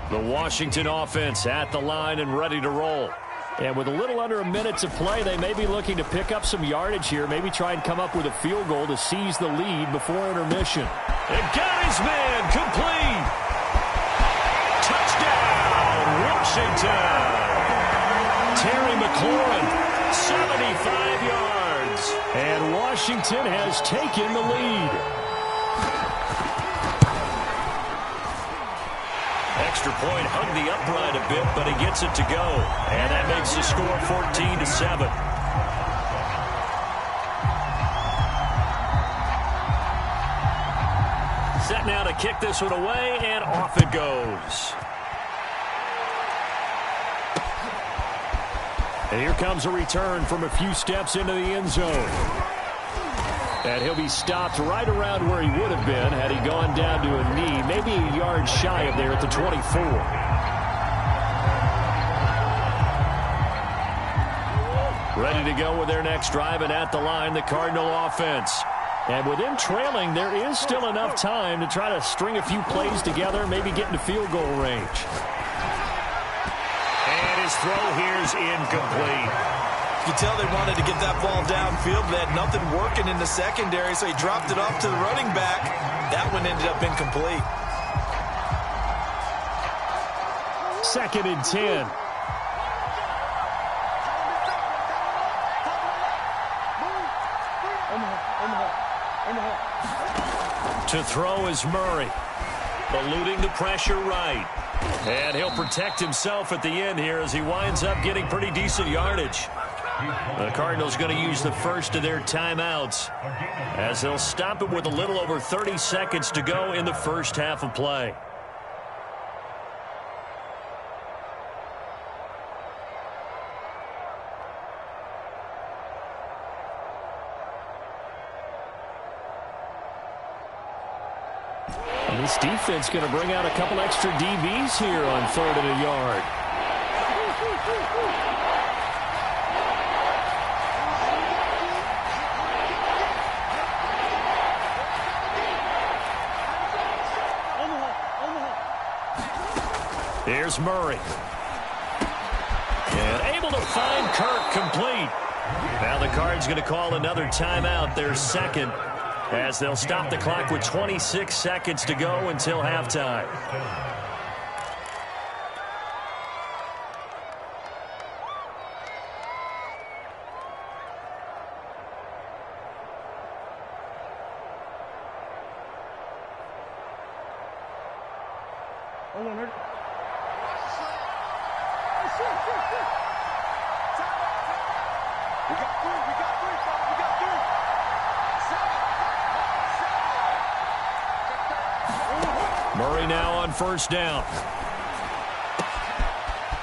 The Washington offense at the line and ready to roll. And with a little under a minute to play, they may be looking to pick up some yardage here, maybe try and come up with a field goal to seize the lead before intermission. And got his man complete. Touchdown, Washington. Terry McLaurin, 75 yards. And Washington has taken the lead. Extra point, hung the upright a bit, but he gets it to go. And that makes the score 14-7. Set now to kick this one away, and off it goes. And here comes a return from a few steps into the end zone. And he'll be stopped right around where he would have been had he gone down to a knee, maybe a yard shy of there at the 24. Ready to go with their next drive, and at the line, the Cardinal offense. And with them trailing, there is still enough time to try to string a few plays together, maybe get into field goal range. And his throw here's incomplete. You can tell they wanted to get that ball downfield. They had nothing working in the secondary, so he dropped it off to the running back. That one ended up incomplete. 2nd and 10. To throw is Murray. Eluding the pressure right. And he'll protect himself at the end here as he winds up getting pretty decent yardage. The Cardinals going to use the first of their timeouts as they'll stop it with a little over 30 seconds to go in the first half of play. And this defense going to bring out a couple extra DBs here on 3rd and a yard. Here's Murray. And able to find Kirk complete. Now the Cards going to call another timeout, their second, as they'll stop the clock with 26 seconds to go until halftime. Murray now on 1st down.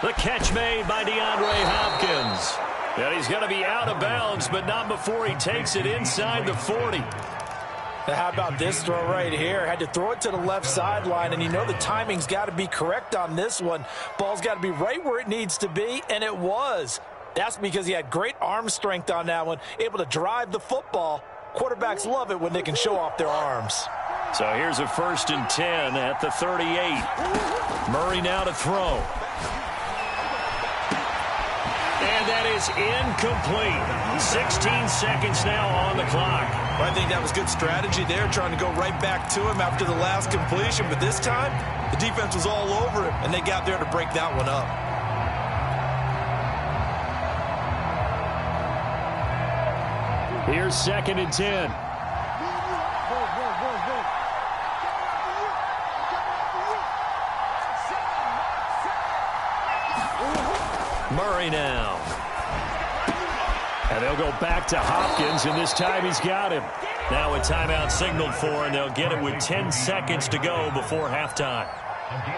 The catch made by DeAndre Hopkins. And he's going to be out of bounds, but not before he takes it inside the 40. Now how about this throw right here? Had to throw it to the left sideline, and you know the timing's got to be correct on this one. Ball's got to be right where it needs to be, and it was. That's because he had great arm strength on that one, able to drive the football. Quarterbacks love it when they can show off their arms. So here's a 1st and 10 at the 38. Murray now to throw. And that is incomplete. 16 seconds now on the clock. I think that was good strategy there, trying to go right back to him after the last completion. But this time, the defense was all over him, and they got there to break that one up. Here's 2nd and 10. Murray now. And they'll go back to Hopkins, and this time he's got him. Now a timeout signaled for, and they'll get it with 10 seconds to go before halftime.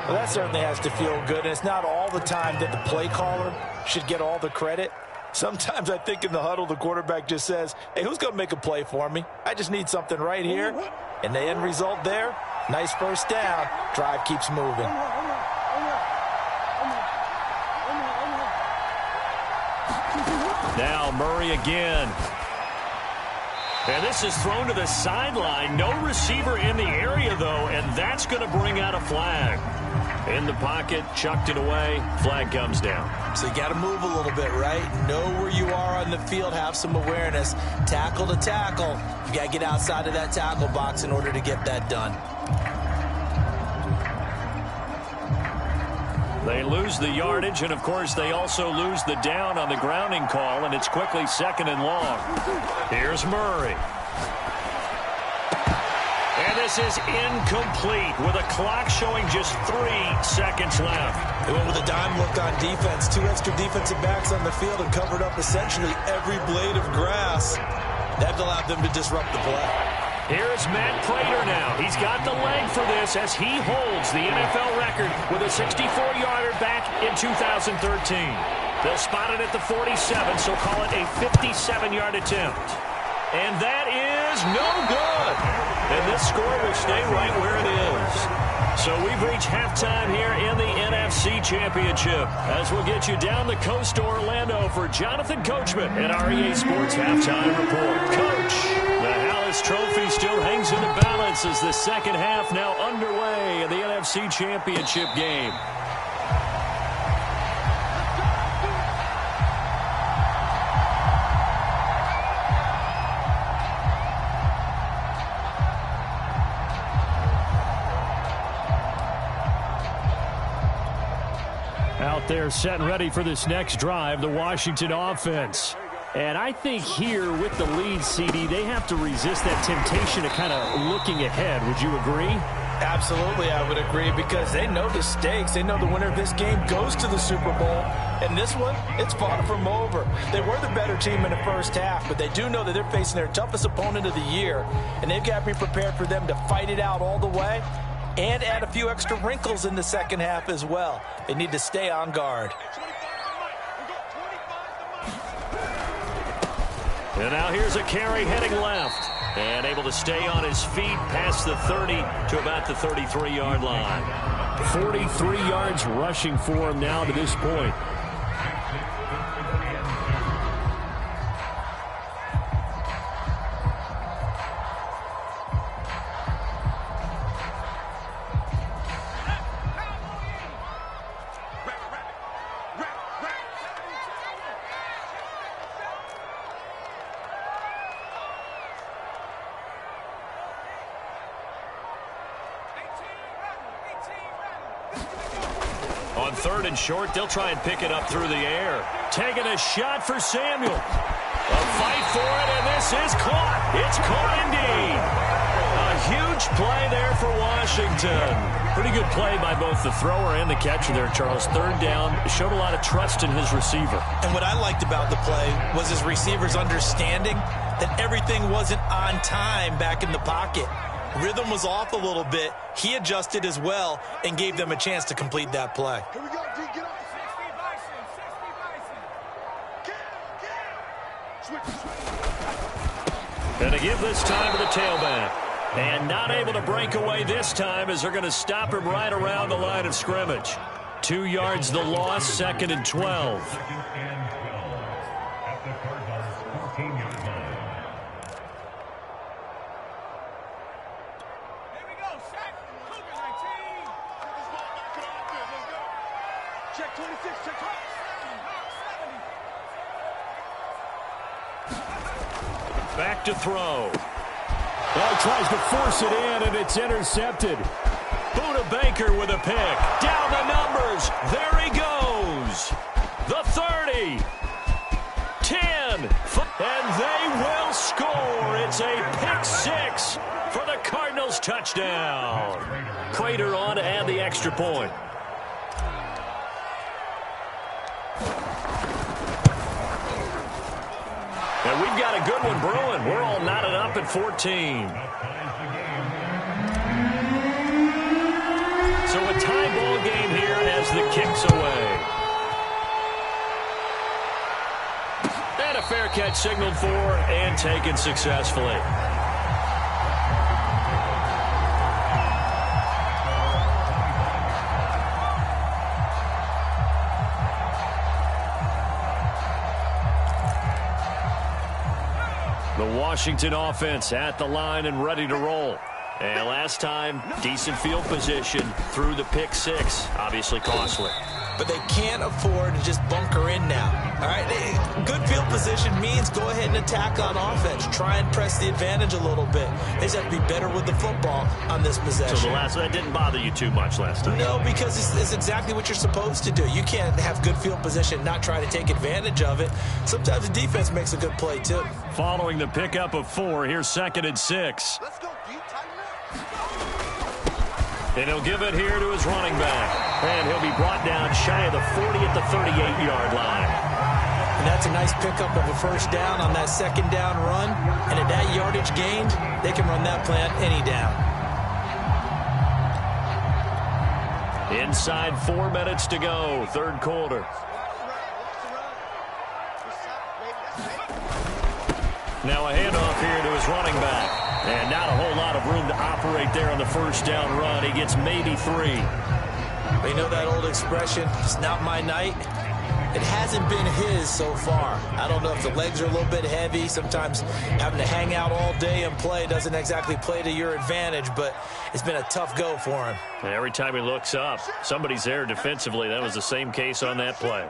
Well, that certainly has to feel good, and it's not all the time that the play caller should get all the credit. Sometimes I think in the huddle, the quarterback just says, hey, who's going to make a play for me? I just need something right here. And the end result there, nice 1st down. Drive keeps moving. Now Murray again. And this is thrown to the sideline. No receiver in the area, though, and that's going to bring out a flag. In the pocket, chucked it away, flag comes down. So you got to move a little bit, right? Know where you are on the field, have some awareness. Tackle to tackle. You got to get outside of that tackle box in order to get that done. They lose the yardage, and, of course, they also lose the down on the grounding call, and it's quickly 2nd and long. Here's Murray. And this is incomplete with a clock showing just 3 seconds left. They went with a dime look on defense. 2 extra defensive backs on the field and covered up essentially every blade of grass. That allowed them to disrupt the play. Here's Matt Prater now. He's got the leg for this as he holds the NFL record with a 64-yarder back in 2013. They'll spot it at the 47, so call it a 57-yard attempt. And that is no good. And this score will stay right where it is. So we've reached halftime here in the NFC Championship as we'll get you down the coast to Orlando for Jonathan Coachman at our EA Sports Halftime Report. Coach, the Hallis Trophy still hangs in the balance as the second half now underway in the NFC Championship game. They're set and ready for this next drive, the Washington offense. And I think here with the lead, CD, they have to resist that temptation of kind of looking ahead. Would you agree? Absolutely, I would agree, because they know the stakes. They know the winner of this game goes to the Super Bowl. And this one, it's far from over. They were the better team in the first half, but they do know that they're facing their toughest opponent of the year. And they've got to be prepared for them to fight it out all the way and add a few extra wrinkles in the second half as well. They need to stay on guard. And now here's a carry heading left. And able to stay on his feet past the 30 to about the 33-yard line. 43 yards rushing for him now to this point. On 3rd and short, they'll try and pick it up through the air. Taking a shot for Samuel. A fight for it, and this is caught. It's caught indeed. A huge play there for Washington. Pretty good play by both the thrower and the catcher there, Charles. 3rd down, showed a lot of trust in his receiver. And what I liked about the play was his receivers understanding that everything wasn't on time back in the pocket. Rhythm was off a little bit. He adjusted as well and gave them a chance to complete that play. Here we go, D. Get up. 60 Bison. And to give this time to the tailback. And not able to break away this time as they're going to stop him right around the line of scrimmage. 2 yards the loss, 2nd and 12. Check 26, check 12. Back to throw. Well, he tries to force it in, and it's intercepted. Buda Baker with a pick. Down the numbers. There he goes. The 30. 10. And they will score. It's a pick 6 for the Cardinals touchdown. Prater on to add the extra point. And we've got a good one brewing. We're all knotted up at 14. So a tie ball game here as the kick's away. And a fair catch signaled for and taken successfully. The Washington offense at the line and ready to roll. And last time, decent field position through the pick six. Obviously costly. But they can't afford to just bunker in now. All right, good field position means go ahead and attack on offense. Try and press the advantage a little bit. They just have to be better with the football on this possession. So that didn't bother you too much last time? No, because it's exactly what you're supposed to do. You can't have good field position and not try to take advantage of it. Sometimes the defense makes a good play, too. Following the pickup of 4, here's 2nd and 6. Let's go deep, tighten up. And he'll give it here to his running back. And he'll be brought down shy of the 40 at the 38-yard line. And that's a nice pickup of a first down on that second down run. And at that yardage gained, they can run that play on any down. Inside 4 minutes to go, third quarter. Now a handoff here to his running back. And not a whole lot of room to operate there on the first down run. He gets maybe 3. You know that old expression, it's not my night? It hasn't been his so far. I don't know if the legs are a little bit heavy. Sometimes having to hang out all day and play doesn't exactly play to your advantage, but it's been a tough go for him. And every time he looks up, somebody's there defensively. That was the same case on that play.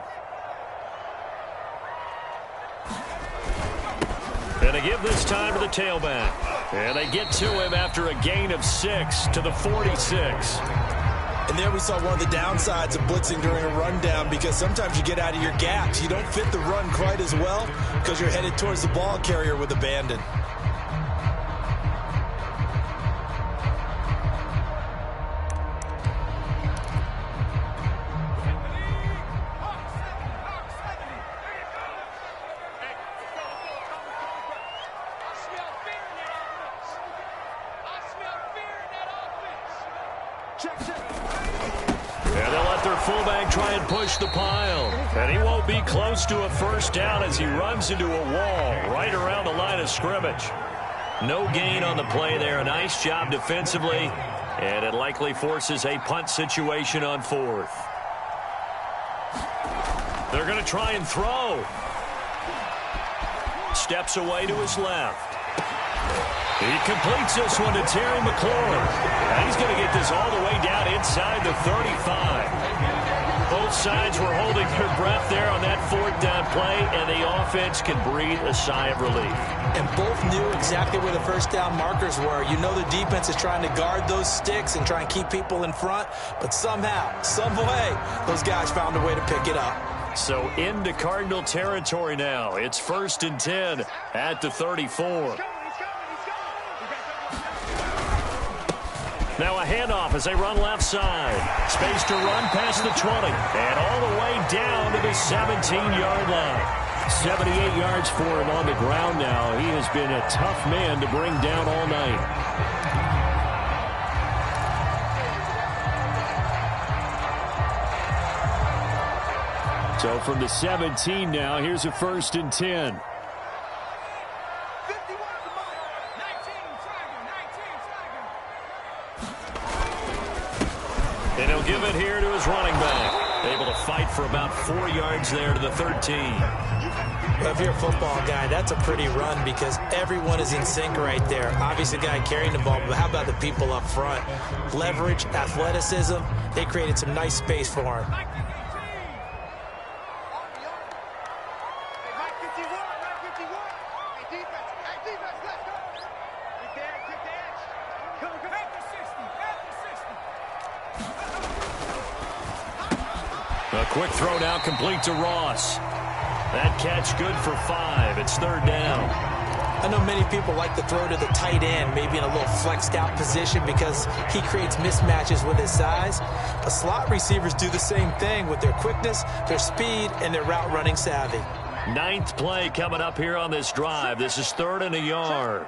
And they give this time to the tailback. And they get to him after a gain of 6 to the 46. And there we saw one of the downsides of blitzing during a rundown, because sometimes you get out of your gaps. You don't fit the run quite as well because you're headed towards the ball carrier with abandon. And they'll let their fullback try and push the pile. And he won't be close to a first down as he runs into a wall right around the line of scrimmage. No gain on the play there. A nice job defensively. And it likely forces a punt situation on 4th. They're going to try and throw. Steps away to his left. He completes this one to Terry McLaurin. And he's going to get this all the way down inside the 35. Both sides were holding their breath there on that 4th down play, and the offense can breathe a sigh of relief. And both knew exactly where the first down markers were. You know the defense is trying to guard those sticks and try and keep people in front, but somehow, some way, those guys found a way to pick it up. So into Cardinal territory now. It's 1st and 10 at the 34. Now a handoff as they run left side. Space to run past the 20. And all the way down to the 17-yard line. 78 yards for him on the ground now. He has been a tough man to bring down all night. So from the 17 now, here's a 1st and 10. And he'll give it here to his running back. Able to fight for about 4 yards there to the 13. Well, if you're a football guy, that's a pretty run because everyone is in sync right there. Obviously, the guy carrying the ball, but how about the people up front? Leverage, athleticism, they created some nice space for him. A quick throw now complete to Ross. That catch good for 5. It's 3rd down. I know many people like to throw to the tight end, maybe in a little flexed out position because he creates mismatches with his size. But slot receivers do the same thing with their quickness, their speed, and their route running savvy. 9th play coming up here on this drive. This is 3rd and a yard.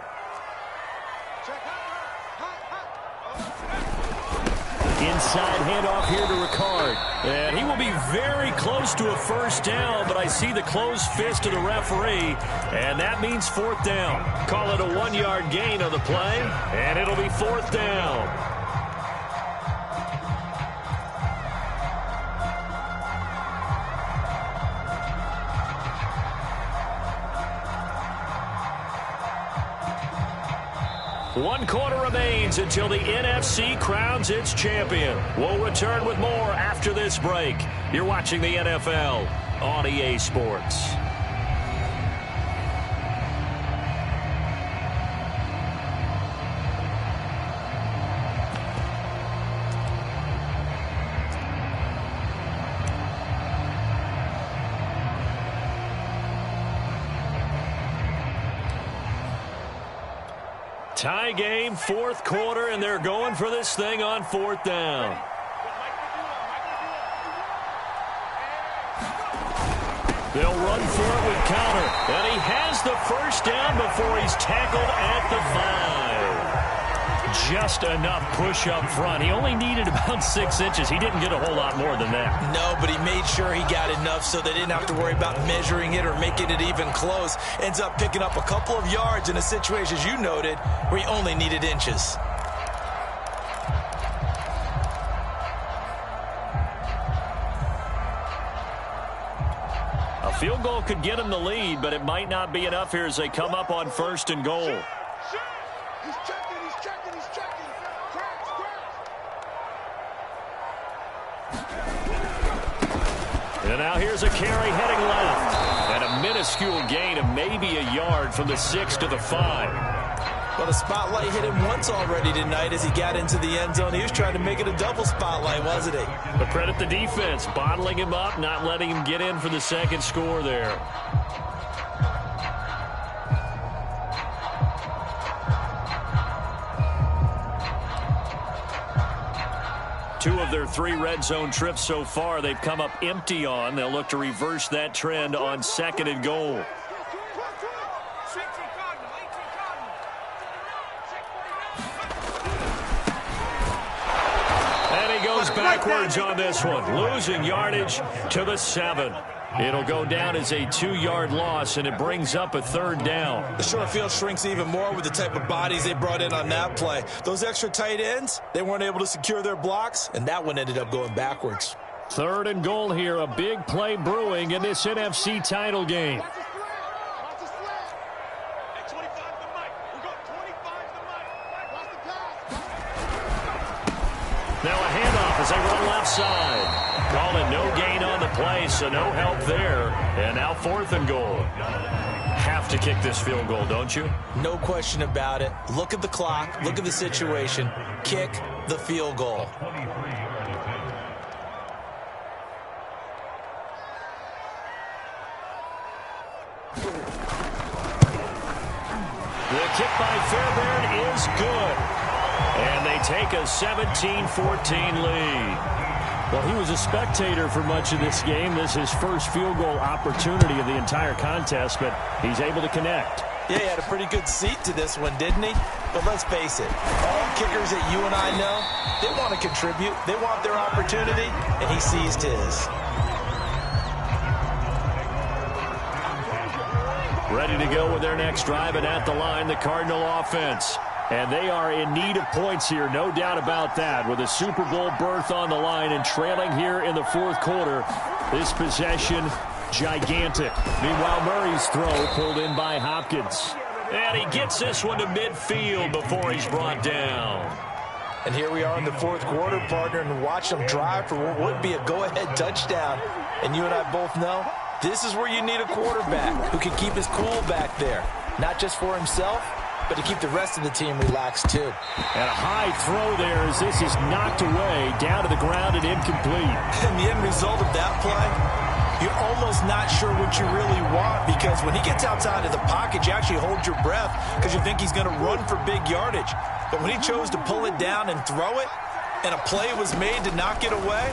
Inside handoff here to Ricard. And he will be very close to a first down, but I see the closed fist of the referee, and that means 4th down. Call it a 1-yard gain on the play, and it'll be 4th down. 1 quarter remains until the NFC crowns its champion. We'll return with more after this break. You're watching the NFL on EA Sports. Tie game, 4th quarter, and they're going for this thing on 4th down. They'll run for it with Conner, and he has the first down before he's tackled at the 5. Just enough push up front. He only needed about 6 inches. He didn't get a whole lot more than that. No, but he made sure he got enough so they didn't have to worry about measuring it or making it even close. Ends up picking up a couple of yards in a situation, as you noted, where he only needed inches. A field goal could get him the lead, but it might not be enough here as they come up on 1st and goal. He's checking. And now here's a carry heading left. And a minuscule gain of maybe a yard from the 6 to the 5. Well, the spotlight hit him once already tonight as he got into the end zone. He was trying to make it a double spotlight, wasn't he? But credit the defense, bottling him up, not letting him get in for the second score there. Two of their 3 red zone trips so far, they've come up empty on. They'll look to reverse that trend on 2nd and goal. And he goes backwards on this one, losing yardage to the 7. It'll go down as a 2-yard loss, and it brings up a 3rd down. The short field shrinks even more with the type of bodies they brought in on that play. Those extra tight ends, they weren't able to secure their blocks, and that one ended up going backwards. 3rd and goal here, a big play brewing in this NFC title game. Now a handoff as they run left side. Calling no gain on the play, so no help there. And now 4th and goal. Have to kick this field goal, don't you? No question about it. Look at the clock. Look at the situation. Kick the field goal. The kick by Fairbairn is good. And they take a 17-14 lead. Well, he was a spectator for much of this game. This is his first field goal opportunity of the entire contest, but he's able to connect. Yeah, he had a pretty good seat to this one, didn't he? But let's face it, all kickers that you and I know, they want to contribute. They want their opportunity, and he seized his. Ready to go with their next drive, and at the line, the Cardinal offense. And they are in need of points here, no doubt about that, with a Super Bowl berth on the line and trailing here in the 4th quarter. This possession, gigantic. Meanwhile, Murray's throw pulled in by Hopkins. And he gets this one to midfield before he's brought down. And here we are in the 4th quarter, partner, and watch them drive for what would be a go-ahead touchdown. And you and I both know this is where you need a quarterback who can keep his cool back there, not just for himself, but to keep the rest of the team relaxed, too. And a high throw there as this is knocked away, down to the ground and incomplete. And the end result of that play, you're almost not sure what you really want, because when he gets outside of the pocket, you actually hold your breath because you think he's going to run for big yardage. But when he chose to pull it down and throw it, and a play was made to knock it away,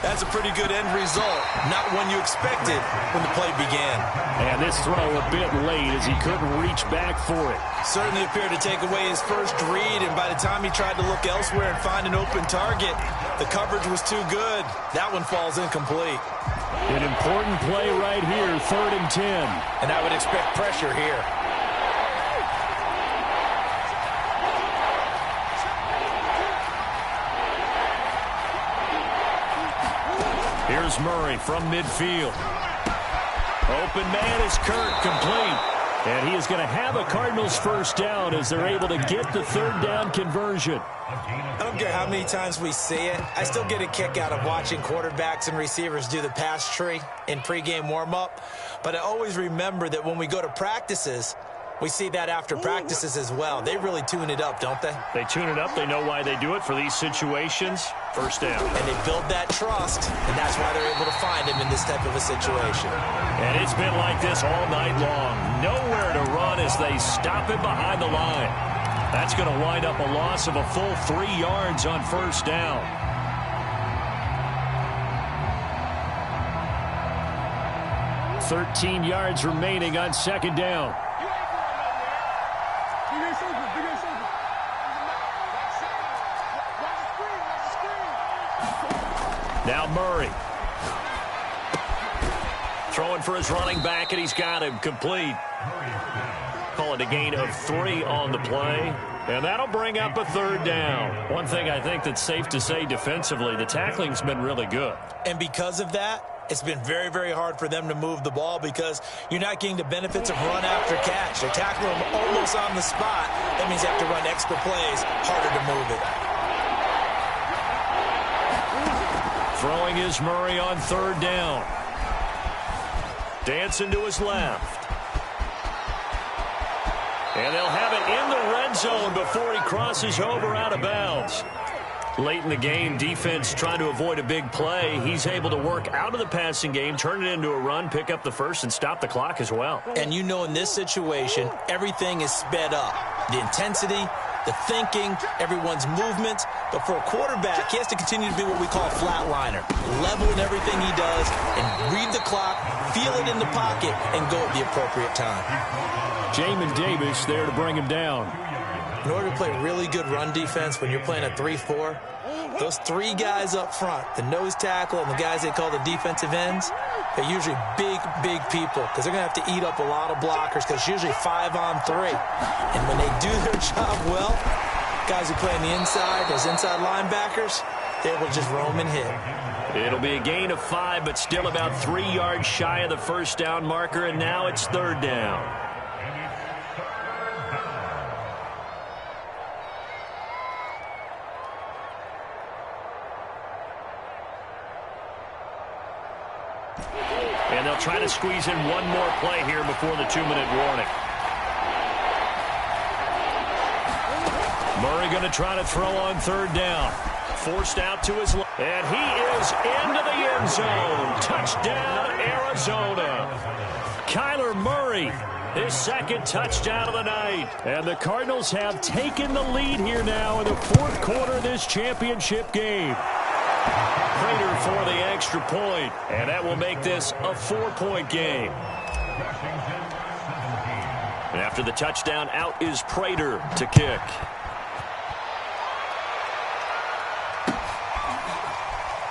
that's a pretty good end result. Not one you expected when the play began. And this throw a bit late as he couldn't reach back for it. Certainly appeared to take away his first read, and by the time he tried to look elsewhere and find an open target, the coverage was too good. That one falls incomplete. An important play right here, 3rd and 10. And I would expect pressure here. Here's Murray from midfield. Open man is Kirk, complete. And he is going to have a Cardinals first down as they're able to get the third down conversion. I don't care how many times we see it. I still get a kick out of watching quarterbacks and receivers do the pass tree in pregame warm-up. But I always remember that when we go to practices, we see that after practices as well. They really tune it up, don't they? They tune it up. They know why they do it for these situations. First down. And they build that trust, and that's why they're able to find him in this type of a situation. And it's been like this all night long. Nowhere to run as they stop him behind the line. That's going to wind up a loss of a full 3 yards on first down. $13 yards remaining on second down. Now Murray. Throwing for his running back, and he's got him complete. Call it a gain of 3 on the play. And that'll bring up a third down. One thing I think that's safe to say defensively, the tackling's been really good. And because of that, it's been very, very hard for them to move the ball because you're not getting the benefits of run after catch. They're tackling them almost on the spot. That means they have to run extra plays, harder to move it. Throwing is Murray on third down. Dancing to his left. And they'll have it in the red zone before he crosses over out of bounds. Late in the game, defense trying to avoid a big play. He's able to work out of the passing game, turn it into a run, pick up the first, and stop the clock as well. And you know in this situation, everything is sped up. The intensity, the thinking, everyone's movement. But for a quarterback, he has to continue to be what we call a flatliner. Level in everything he does and read the clock, feel it in the pocket, and go at the appropriate time. Jamin Davis there to bring him down. In order to play really good run defense when you're playing a 3-4, those 3 guys up front, the nose tackle and the guys they call the defensive ends, they're usually big, big people because they're going to have to eat up a lot of blockers because it's usually 5-on-3. And when they do their job well, guys who play on the inside, those inside linebackers, they're able to just roam and hit. It'll be a gain of 5, but still about 3 yards shy of the first down marker, and now it's third down. And they'll try to squeeze in one more play here before the 2-minute warning. Murray going to try to throw on third down. Forced out to his left. And he is into the end zone. Touchdown, Arizona. Kyler Murray, his second touchdown of the night. And the Cardinals have taken the lead here now in the fourth quarter of this championship game. Prater for the extra point, and that will make this a 4-point game. And after the touchdown, out is Prater to kick.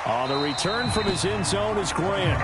On the return from his end zone is Grant.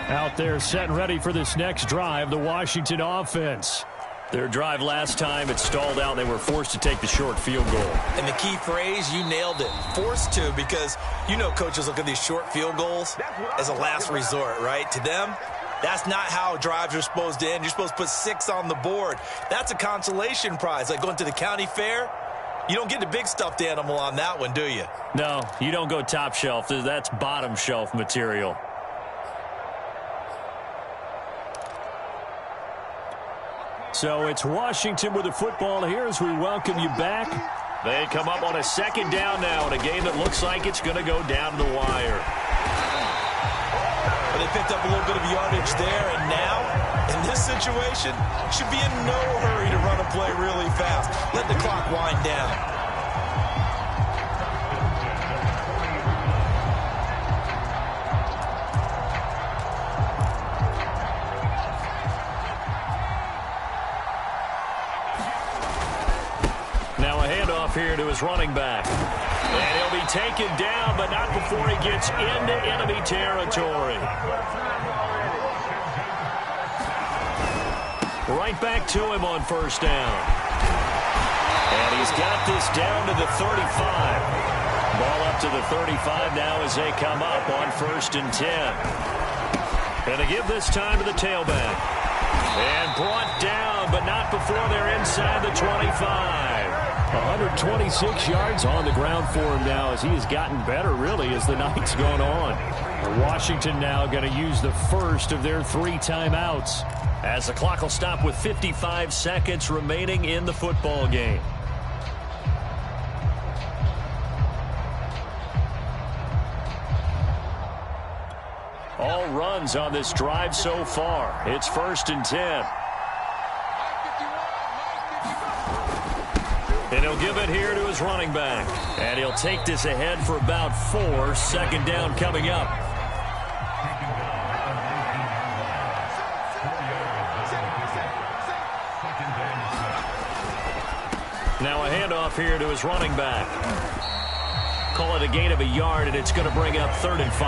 Out there set and ready for this next drive, the Washington offense. Their drive last time, it stalled out. They were forced to take the short field goal. And the key phrase, you nailed it. Forced to, because you know coaches look at these short field goals as a last resort, right? To them, that's not how drives are supposed to end. You're supposed to put 6 on the board. That's a consolation prize, like going to the county fair. You don't get the big stuffed animal on that one, do you? No, you don't go top shelf. That's bottom shelf material. So it's Washington with the football here as we welcome you back. They come up on a second down now in a game that looks like it's going to go down to the wire. But they picked up a little bit of yardage there, and now, in this situation, should be in no hurry to run a play really fast. Let the clock wind down. Now a handoff here to his running back. And he'll be taken down, but not before he gets into enemy territory. Right back to him on first down. And he's got this down to the 35. Ball up to the 35 now as they come up on 1st and 10. And they give this time to the tailback. And brought down, but not before they're inside the 25. 126 yards on the ground for him now as he has gotten better, really, as the night's gone on. Washington now going to use the first of their 3 timeouts. As the clock will stop with 55 seconds remaining in the football game. All runs on this drive so far. It's 1st and 10. And he'll give it here to his running back. And he'll take this ahead for about 4. 2nd down coming up. Now a handoff here to his running back. Call it a gain of a yard, and it's going to bring up 3rd and 5.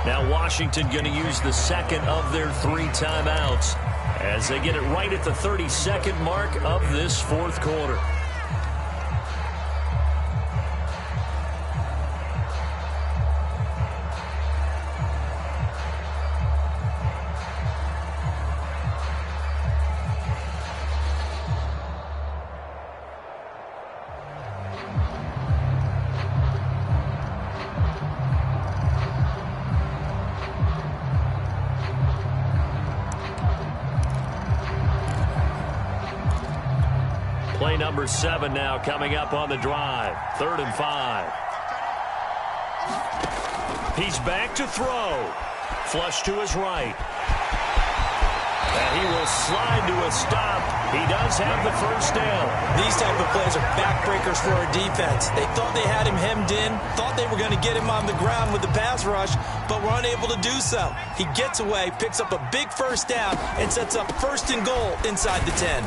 Now Washington going to use the second of their 3 timeouts as they get it right at the 32nd mark of this 4th quarter. Play number 7 now coming up on the drive. 3rd and 5. He's back to throw. Flush to his right. And he will slide to a stop. He does have the 1st down. These type of plays are backbreakers for our defense. They thought they had him hemmed in, thought they were going to get him on the ground with the pass rush, but were unable to do so. He gets away, picks up a big 1st down, and sets up 1st and goal inside the 10.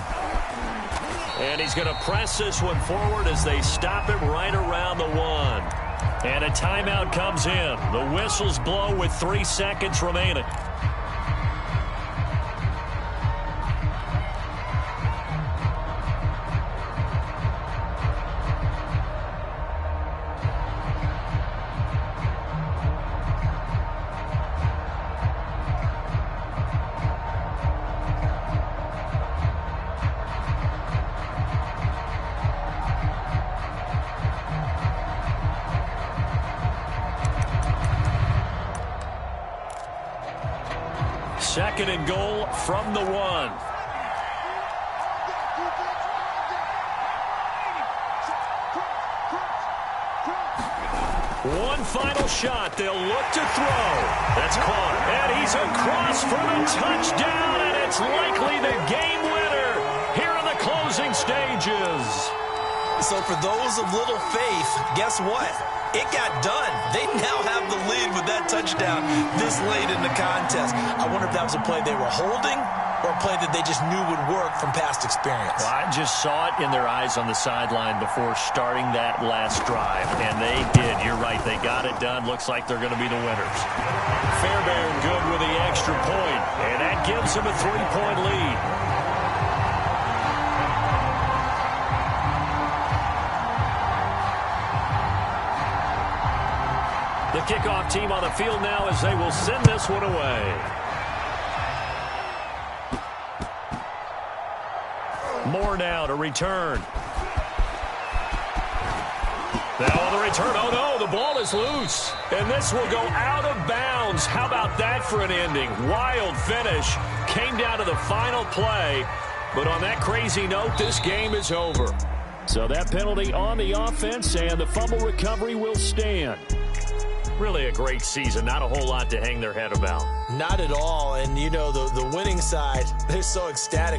And he's going to press this one forward as they stop him right around the 1. And a timeout comes in. The whistles blow with 3 seconds remaining. Second and goal from the 1. One final shot. They'll look to throw. That's caught. And he's across for the touchdown, and it's likely the game winner here in the closing stages. So for those of little faith, guess what? It got done. They now have the lead with that touchdown this late in the contest. I wonder if that was a play they were holding or a play that they just knew would work from past experience. Well, I just saw it in their eyes on the sideline before starting that last drive, and they did. You're right. They got it done. Looks like they're going to be the winners. Fairbairn good with the extra point, and that gives them a 3-point lead. The kickoff team on the field now as they will send this one away. Moore now to return. Now on the return. Oh, no, the ball is loose. And this will go out of bounds. How about that for an ending? Wild finish. Came down to the final play. But on that crazy note, this game is over. So that penalty on the offense, and the fumble recovery will stand. Really a great season. Not a whole lot to hang their head about. Not at all. And, you know, the winning side, they're so ecstatic.